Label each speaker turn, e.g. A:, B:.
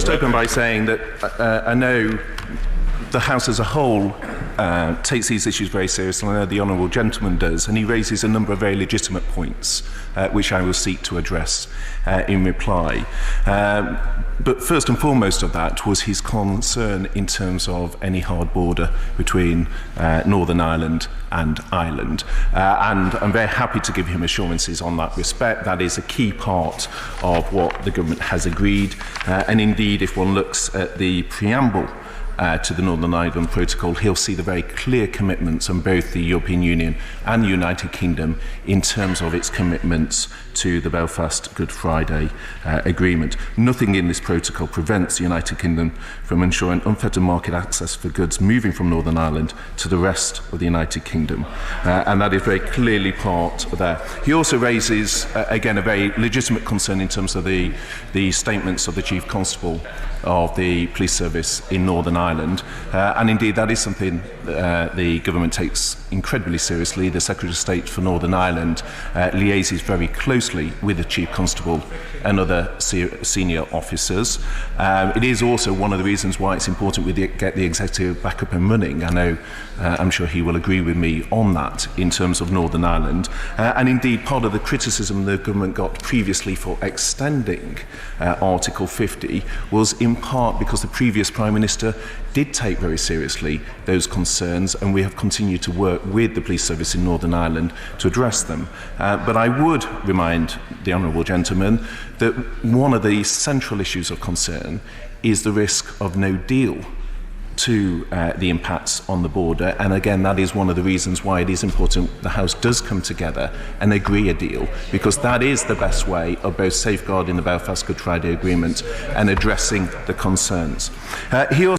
A: just open by saying that I know the House as a whole takes these issues very seriously, and I know the honourable gentleman does, and he raises a number of very legitimate points, which I will seek to address in reply. But first and foremost of that was his concern in terms of any hard border between Northern Ireland and Ireland. And I'm very happy to give him assurances on that respect. That is a key part of what the government has agreed. And indeed, if one looks at the preamble to the Northern Ireland Protocol, he'll see the very clear commitments on both the European Union and the United Kingdom in terms of its commitments to the Belfast Good Friday Agreement. Nothing in this protocol prevents the United Kingdom from ensuring unfettered market access for goods moving from Northern Ireland to the rest of the United Kingdom. And that is very clearly part of there. He also raises, again, a very legitimate concern in terms of the statements of the Chief Constable of the police service in Northern Ireland. And indeed, that is something the government takes incredibly seriously. The Secretary of State for Northern Ireland liaises very closely with the Chief Constable and other senior officers. It is also one of the reasons why it's important we get the executive back up and running. I know, I'm sure he will agree with me on that in terms of Northern Ireland. And indeed, part of the criticism the government got previously for extending Article 50 was in part because the previous Prime Minister did take very seriously those concerns, and we have continued to work with the police service in Northern Ireland to address them. But I would remind the honourable gentleman that one of the central issues of concern is the risk of no deal to the impacts on the border, and again that is one of the reasons why it is important the House does come together and agree a deal, because that is the best way of both safeguarding the Belfast Good Friday Agreement and addressing the concerns. He also